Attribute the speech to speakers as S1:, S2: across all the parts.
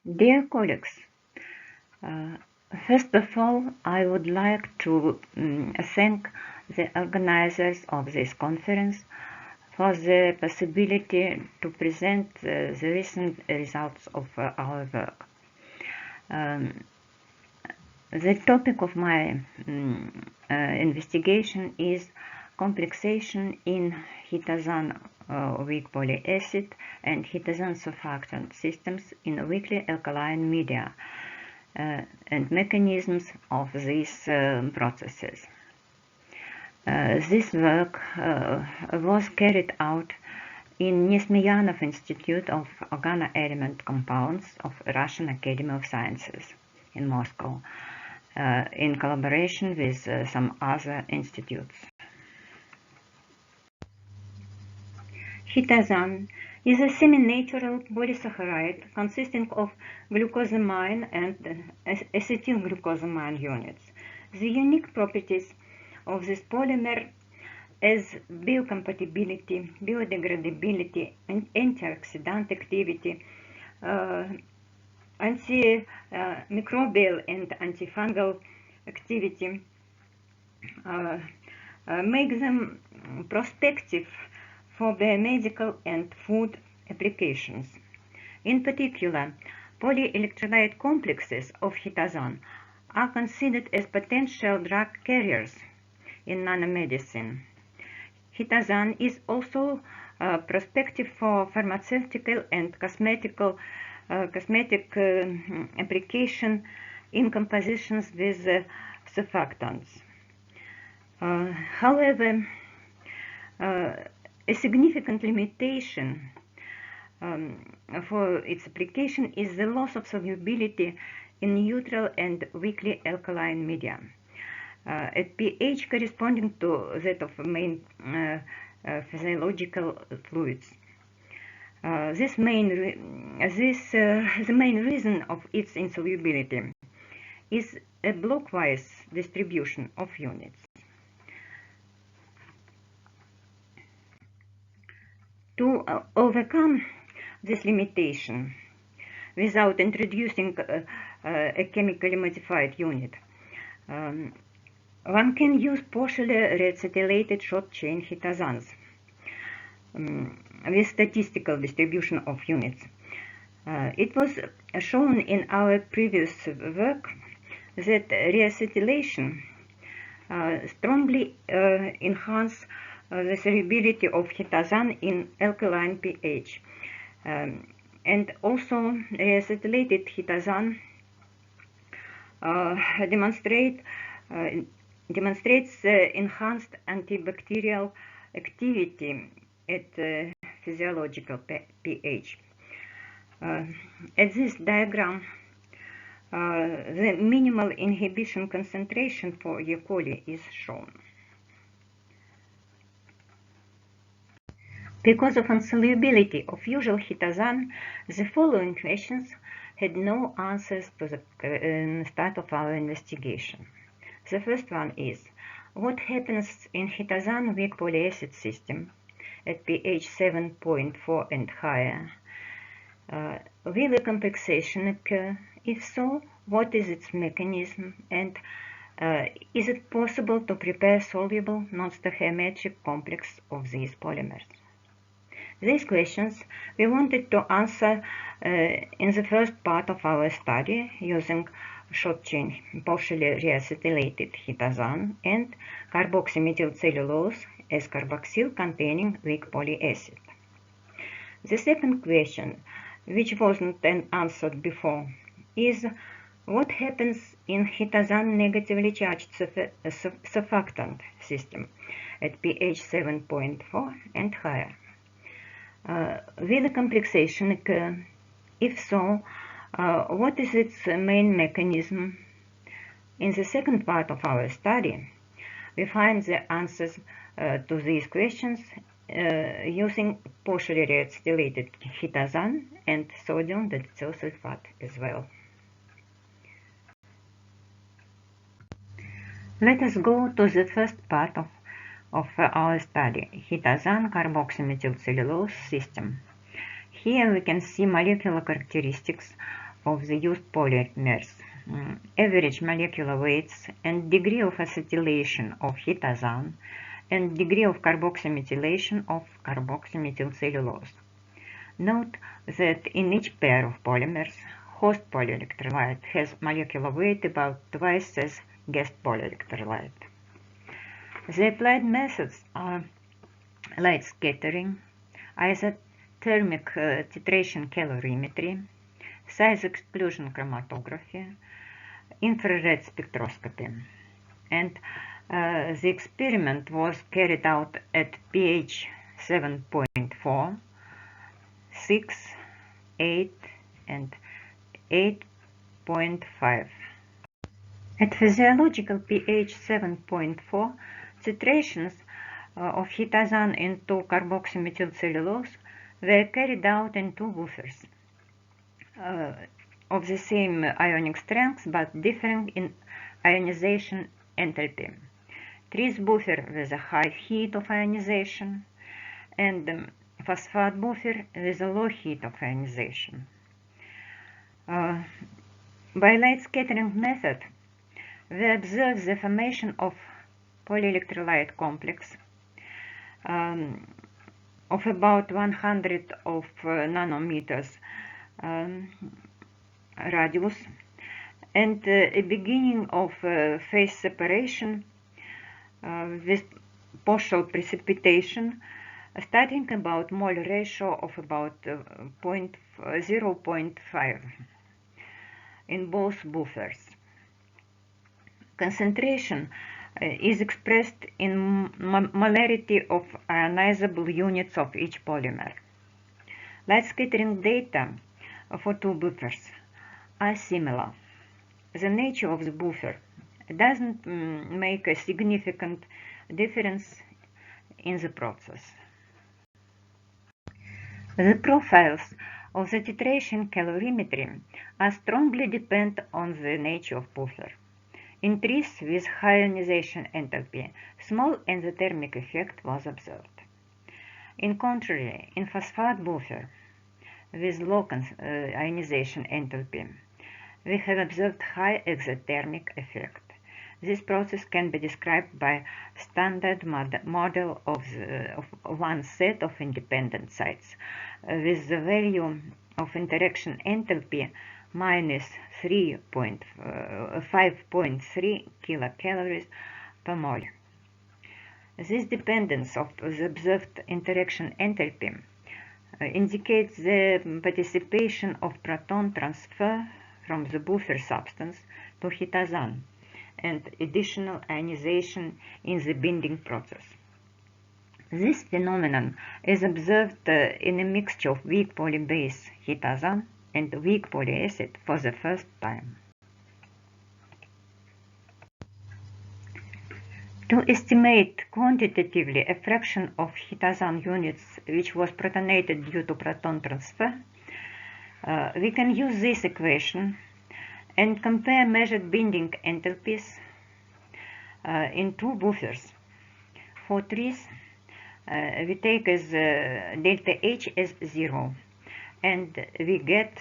S1: Dear colleagues, uh, first of all, I would like to thank the organizers of this conference for the possibility to present the recent results of our work. The topic of my investigation is complexation in chitosan weak polyacid and chitosan surfactant systems in weakly alkaline media and mechanisms of these processes. This work was carried out in Nesmeyanov Institute of Organoelement Compounds of Russian Academy of Sciences in Moscow, in collaboration with some other institutes. Chitosan is a semi-natural polysaccharide consisting of glucosamine and acetylglucosamine units. The unique properties of this polymer as biocompatibility, biodegradability, and antioxidant activity, antimicrobial and antifungal activity make them prospective for biomedical and food applications. In particular, polyelectrolyte complexes of chitosan are considered as potential drug carriers in nanomedicine. Chitosan is also prospective for pharmaceutical and cosmetic application in compositions with surfactants. However, a significant limitation for its application is the loss of solubility in neutral and weakly alkaline media at pH corresponding to that of main physiological fluids. The main reason of its insolubility is a blockwise distribution of units. To overcome this limitation without introducing a chemically modified unit, one can use partially reacetylated short-chain chitosans with statistical distribution of units. It was shown in our previous work that reacetylation strongly enhances the solubility of chitosan in alkaline pH, and also reacetylated chitosan demonstrates enhanced antibacterial activity at physiological pH. At this diagram, the minimal inhibition concentration for E. coli is shown. Because of insolubility of usual chitosan, the following questions had no answers to the start of our investigation. The first one is, what happens in chitosan weak polyacid system at pH 7.4 and higher? Will a complexation occur? If so, what is its mechanism? And is it possible to prepare soluble non-stoichiometric complex of these polymers? These questions we wanted to answer in the first part of our study using short-chain partially reacetylated chitosan and carboxymethylcellulose as carboxyl containing weak polyacid. The second question, which wasn't answered before, is what happens in chitosan negatively charged surfactant system at pH 7.4 and higher? Will the complexation occur? If so, what is its main mechanism? In the second part of our study, we find the answers to these questions using partially reacetylated chitosan and sodium diethyl sulfate as well. Let us go to the first part of our study, chitosan carboxymethylcellulose system. Here we can see molecular characteristics of the used polymers, average molecular weights, and degree of acetylation of chitosan, and degree of carboxymethylation of carboxymethylcellulose. Note that in each pair of polymers, host polyelectrolyte has molecular weight about twice as guest polyelectrolyte. The applied methods are light scattering, isothermic titration calorimetry, size exclusion chromatography, infrared spectroscopy. And the experiment was carried out at pH 7.4, 6, 8, and 8.5. At physiological pH 7.4, titrations of chitosan into carboxymethylcellulose were carried out in two buffers of the same ionic strength but differing in ionization enthalpy. Tris buffer with a high heat of ionization and phosphate buffer with a low heat of ionization. By light scattering method, we observe the formation of polyelectrolyte complex of about 100 of nanometers radius and a beginning of phase separation with partial precipitation starting about mole ratio of about 0.5 in both buffers. Concentration is expressed in molarity of ionizable units of each polymer. Light scattering data for two buffers are similar. The nature of the buffer doesn't make a significant difference in the process. The profiles of the titration calorimetry are strongly dependent on the nature of buffer. In trees with high ionization enthalpy, small endothermic effect was observed. In contrary, in phosphate buffer with low ionization enthalpy, we have observed high exothermic effect. This process can be described by standard model of one set of independent sites with the value of interaction enthalpy minus 5.3 kilocalories per mole. This dependence of the observed interaction enthalpy indicates the participation of proton transfer from the buffer substance to chitosan and additional ionization in the binding process. This phenomenon is observed in a mixture of weak polybase chitosan and weak polyacid for the first time. To estimate quantitatively a fraction of chitosan units which was protonated due to proton transfer, we can use this equation and compare measured binding enthalpies in two buffers. For trees, we take as delta H as 0, and we get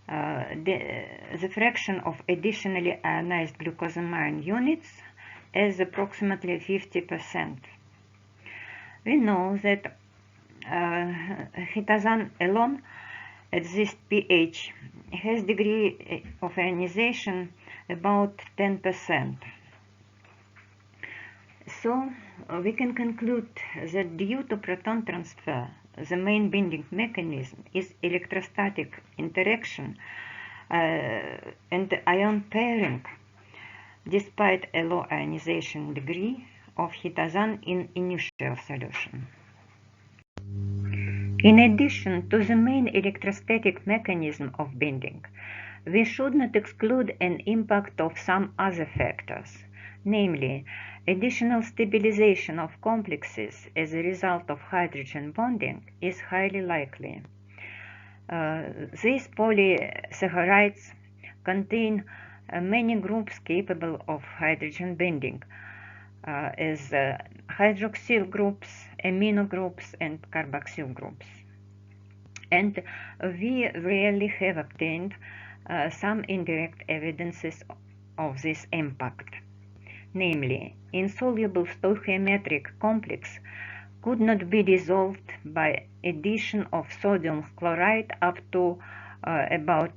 S1: the fraction of additionally ionized glucosamine units as approximately 50%. We know that chitosan alone at this pH has degree of ionization about 10%. So we can conclude that due to proton transfer, the main binding mechanism is electrostatic interaction and ion pairing, despite a low ionization degree of chitosan in initial solution. In addition to the main electrostatic mechanism of binding, we should not exclude an impact of some other factors, namely additional stabilization of complexes as a result of hydrogen bonding is highly likely. These polysaccharides contain many groups capable of hydrogen binding, as hydroxyl groups, amino groups, and carboxyl groups. and we really have obtained some indirect evidences of this impact. Namely, insoluble stoichiometric complex could not be dissolved by addition of sodium chloride up to about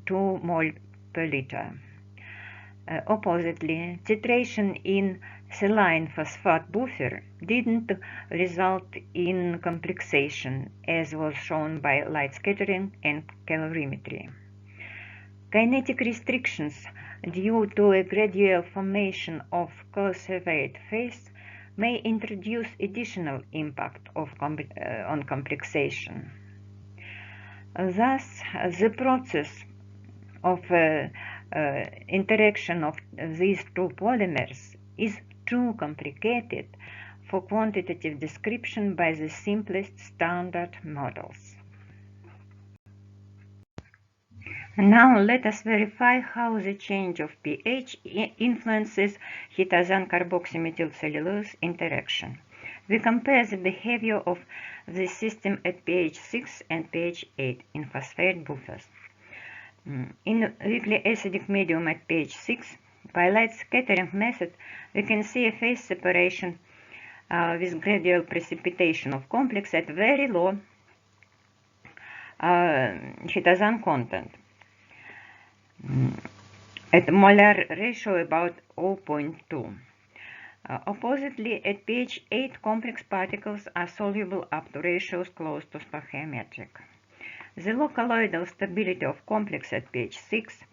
S1: 2 mol per liter. Oppositely, titration in saline phosphate buffer didn't result in complexation, as was shown by light scattering and calorimetry. Kinetic restrictions due to a gradual formation of conservate phase may introduce additional impact on complexation. Thus, the process of interaction of these two polymers is too complicated for quantitative description by the simplest standard models. Now let us verify how the change of pH influences chitosan carboxymethylcellulose interaction. We compare the behavior of the system at pH 6 and pH 8 in phosphate buffers. In weakly acidic medium at pH 6, by light scattering method, we can see a phase separation with gradual precipitation of complex at very low chitosan content. At molar ratio about 0.2. Oppositely, at pH 8, complex particles are soluble up to ratios close to stoichiometric. The localoidal stability of complex at pH 6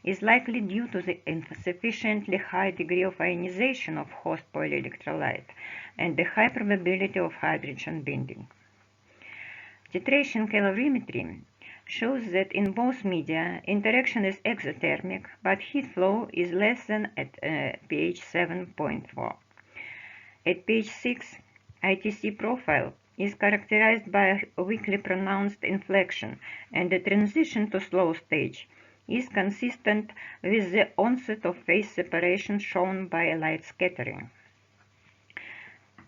S1: is likely due to the insufficiently high degree of ionization of host polyelectrolyte and the high probability of hydrogen binding. Titration calorimetry shows that in both media, interaction is exothermic, but heat flow is less than at pH 7.4. At pH 6, ITC profile is characterized by a weakly pronounced inflection, and the transition to slow stage is consistent with the onset of phase separation shown by light scattering.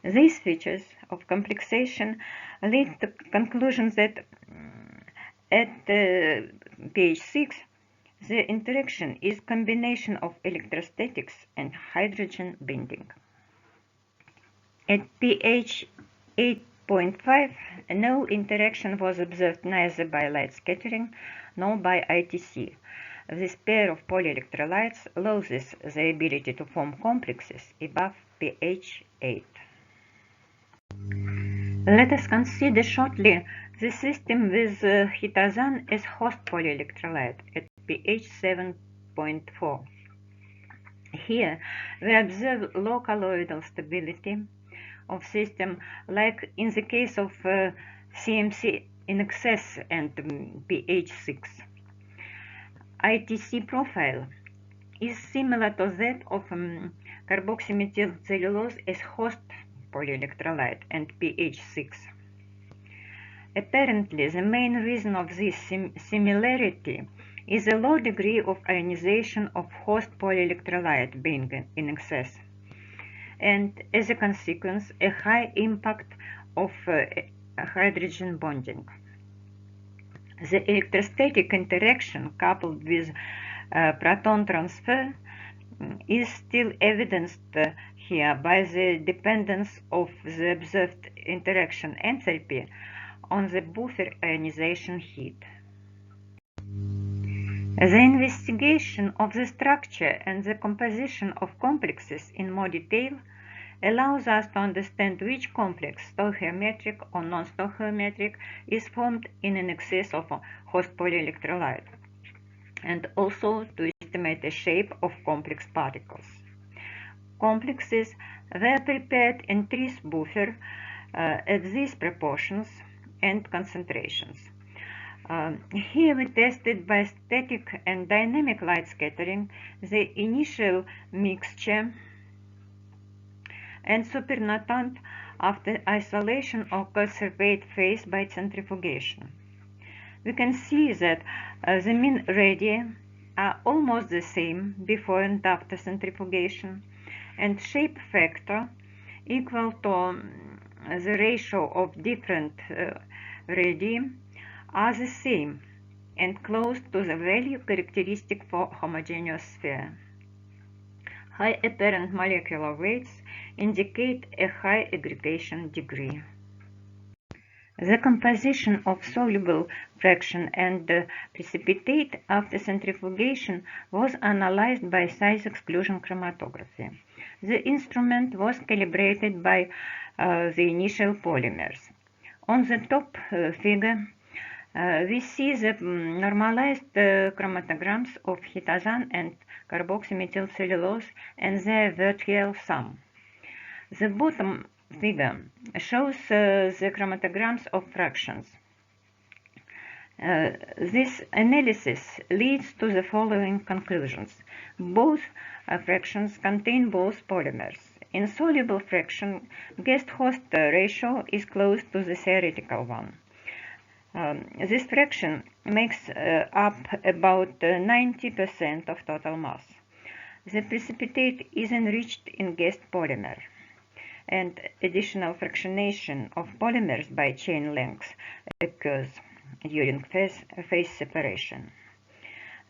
S1: These features of complexation lead to conclusions that at pH 6, the interaction is combination of electrostatics and hydrogen binding. At pH 8.5, no interaction was observed neither by light scattering nor by ITC. This pair of polyelectrolytes loses the ability to form complexes above pH 8. Let us consider shortly the system with chitosan as host polyelectrolyte at pH 7.4. Here we observe low colloidal stability of system like in the case of CMC in excess and pH 6. ITC profile is similar to that of carboxymethylcellulose as host polyelectrolyte and pH 6. Apparently, the main reason of this similarity is a low degree of ionization of host polyelectrolyte being in excess, and as a consequence, a high impact of hydrogen bonding. The electrostatic interaction coupled with proton transfer is still evidenced here by the dependence of the observed interaction enthalpy on the buffer ionization heat. The investigation of the structure and the composition of complexes in more detail allows us to understand which complex, stoichiometric or non-stoichiometric, is formed in an excess of a host polyelectrolyte, and also to estimate the shape of complex particles. Complexes were prepared in trace buffer at these proportions and concentrations. Here we tested by static and dynamic light scattering the initial mixture and supernatant after isolation of conservate phase by centrifugation. We can see that the mean radii are almost the same before and after centrifugation, and shape factor equal to the ratio of different radii are the same and close to the value characteristic for homogeneous sphere. High apparent molecular weights indicate a high aggregation degree. The composition of soluble fraction and precipitate after centrifugation was analyzed by size exclusion chromatography. The instrument was calibrated by the initial polymers. On the top figure, we see the normalized chromatograms of chitosan and carboxymethylcellulose and their virtual sum. The bottom figure shows the chromatograms of fractions. This analysis leads to the following conclusions. Both fractions contain both polymers. In soluble fraction, guest-host ratio is close to the theoretical one. This fraction makes up about 90% of total mass. The precipitate is enriched in guest polymer, and additional fractionation of polymers by chain length occurs during phase separation.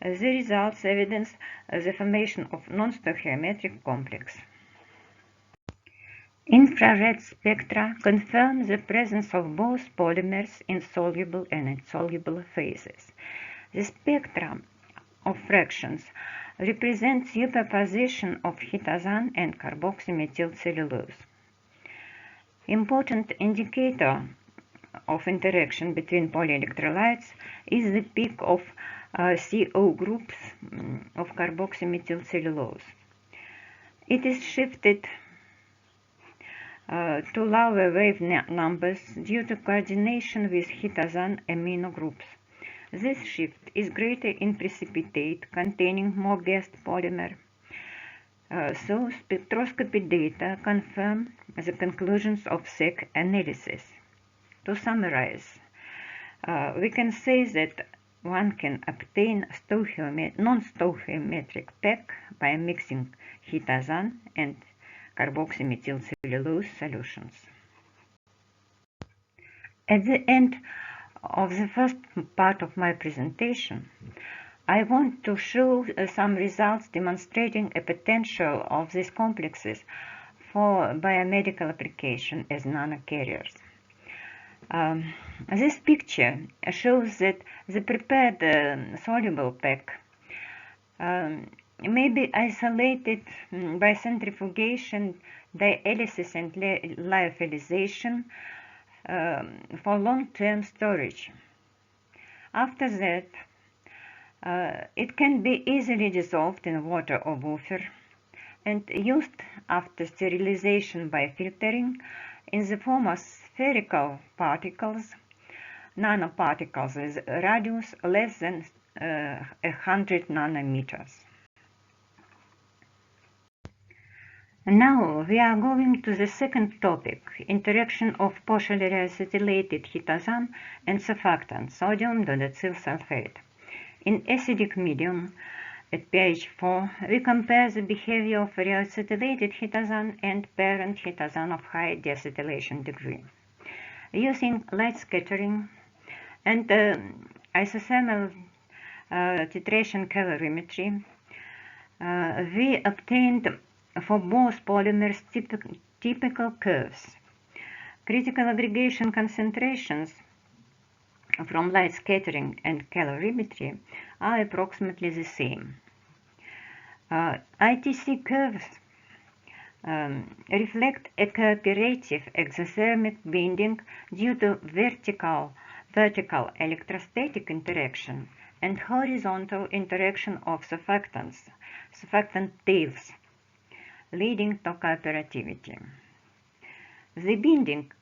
S1: The results evidence the formation of non-stoichiometric complex. Infrared spectra confirm the presence of both polymers in soluble and insoluble phases. The spectra of fractions represent superposition of chitosan and carboxymethylcellulose. Important indicator of interaction between polyelectrolytes is the peak of CO groups of carboxymethylcellulose. It is shifted to lower wave numbers due to coordination with chitosan amino groups. This shift is greater in precipitate containing more guest polymer. So spectroscopy data confirm the conclusions of SEC analysis. To summarize, we can say that one can obtain non-stoichiometric PEC by mixing chitosan and carboxymethylcellulose solutions. At the end of the first part of my presentation, I want to show some results demonstrating a potential of these complexes for biomedical application as nanocarriers. This picture shows that the prepared soluble PEC may be isolated by centrifugation, dialysis, and lyophilization for long-term storage. After that, it can be easily dissolved in water or buffer and used after sterilization by filtering in the form of spherical particles, nanoparticles with radius less than 100 nanometers. Now we are going to the second topic, interaction of partially acetylated chitosan and surfactant, sodium dodecyl sulfate. In acidic medium at pH 4, we compare the behavior of reacetylated chitosan and parent chitosan of high deacetylation degree. Using light scattering and isothermal titration calorimetry, we obtained for both polymers typical curves. Critical aggregation concentrations from light scattering and calorimetry are approximately the same. ITC curves reflect a cooperative exothermic binding due to vertical electrostatic interaction and horizontal interaction of surfactant tails, leading to cooperativity. The binding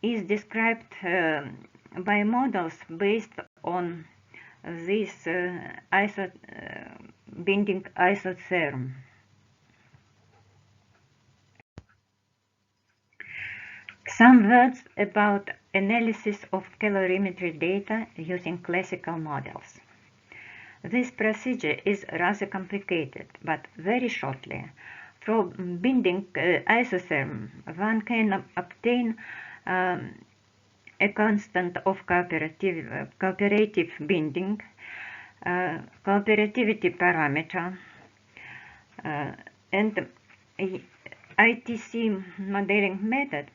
S1: is described by models based on this binding isotherm. Some words about analysis of calorimetry data using classical models. This procedure is rather complicated, but very shortly. From binding isotherm, one can obtain a a constant of cooperative binding, cooperativity parameter, and ITC modeling method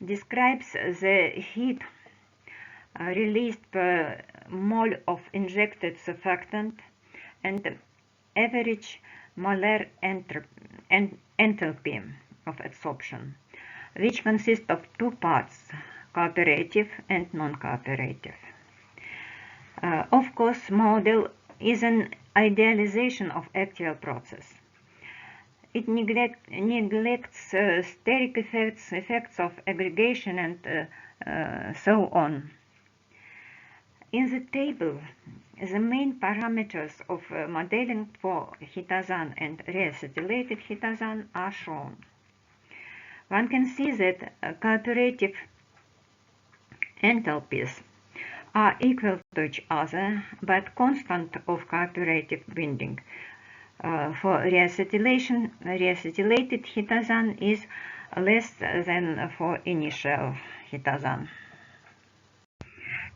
S1: describes the heat released per mole of injected surfactant and average molar enthalpy of adsorption, which consists of two parts, cooperative and non-cooperative. Of course, model is an idealization of actual process. It neglects steric effects of aggregation, and so on. In the table, the main parameters of modeling for chitosan and reacetylated chitosan are shown. One can see that cooperative enthalpies are equal to each other, but constant of cooperative binding. For reacetylated chitosan is less than for initial chitosan.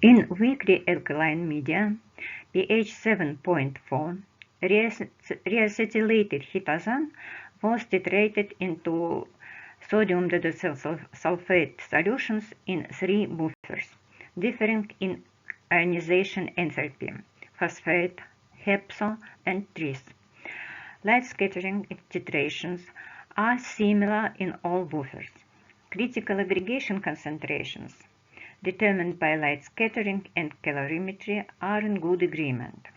S1: In weakly alkaline media, pH 7.4, reacetylated chitosan was titrated into sodium sulfate solutions in 3 buffers, differing in ionization enthalpy, phosphate, hepso, and tris. Light scattering titrations are similar in all buffers. Critical aggregation concentrations determined by light scattering and calorimetry are in good agreement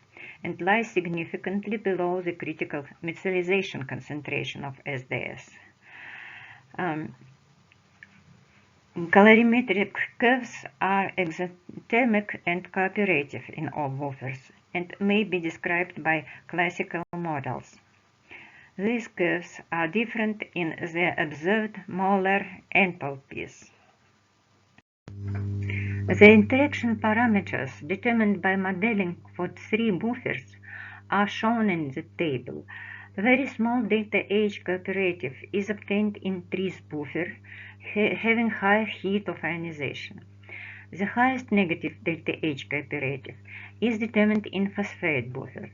S1: and lie significantly below the critical methylation concentration of SDS. Calorimetric curves are exothermic and cooperative in all buffers and may be described by classical models. These curves are different in their observed molar enthalpies. The interaction parameters determined by modeling for 3 buffers are shown in the table. Very small delta H cooperative is obtained in tris buffer, having higher heat of ionization. The highest negative delta H cooperative is determined in phosphate buffer.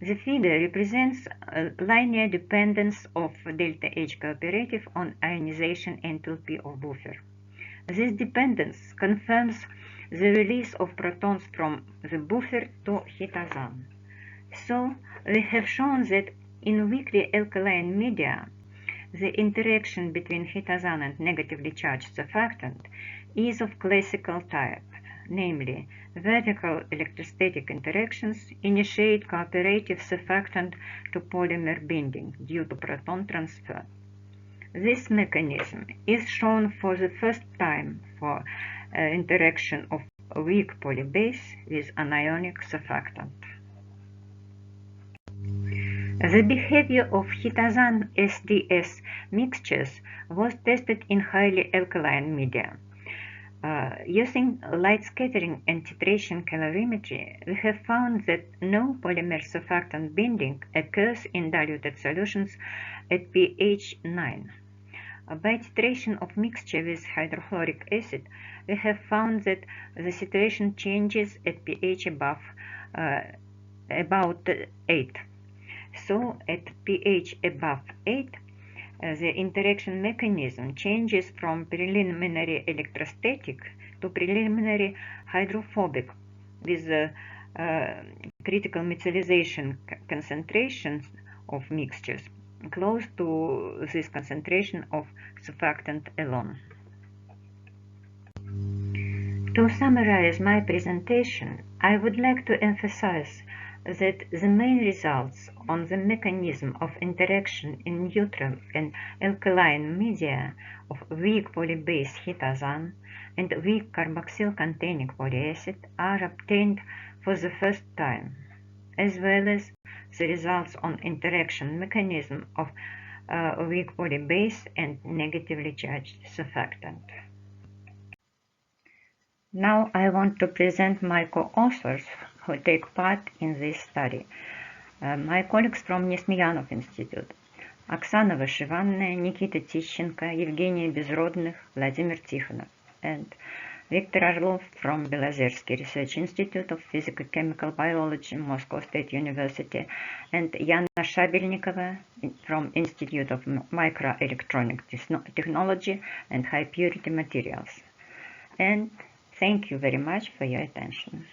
S1: The figure represents a linear dependence of delta H cooperative on ionization enthalpy of buffer. This dependence confirms the release of protons from the buffer to chitosan. So, we have shown that in weakly alkaline media, the interaction between chitosan and negatively charged surfactant is of classical type, namely, vertical electrostatic interactions initiate cooperative surfactant to polymer binding due to proton transfer. This mechanism is shown for the first time for interaction of weak polybase with anionic surfactant. The behavior of chitosan SDS mixtures was tested in highly alkaline media. Using light scattering and titration calorimetry, we have found that no polymer surfactant binding occurs in diluted solutions at pH 9. By titration of mixture with hydrochloric acid, we have found that the situation changes at pH about 8. So, at pH above 8, the interaction mechanism changes from preliminary electrostatic to preliminary hydrophobic with critical methylation concentrations of mixtures close to this concentration of surfactant alone. To summarize my presentation, I would like to emphasize that the main results on the mechanism of interaction in neutral and alkaline media of weak polybase chitosan and weak carboxyl-containing polyacid are obtained for the first time, as well as the results on interaction mechanism of weak polybase and negatively charged surfactant. Now I want to present my co-authors who take part in this study. My colleagues from Nesmeyanov Institute: Oksana Vyshivanная, Nikita Tищенко, Evgenia Безродных, Vladimir Tikhonov, and Viktor Orlov from Blagodatskikh Research Institute of Physico-Chemical Biology, Moscow State University, and Yana Shabelnikova from Institute of Microelectronic Technology and High Purity Materials. And thank you very much for your attention.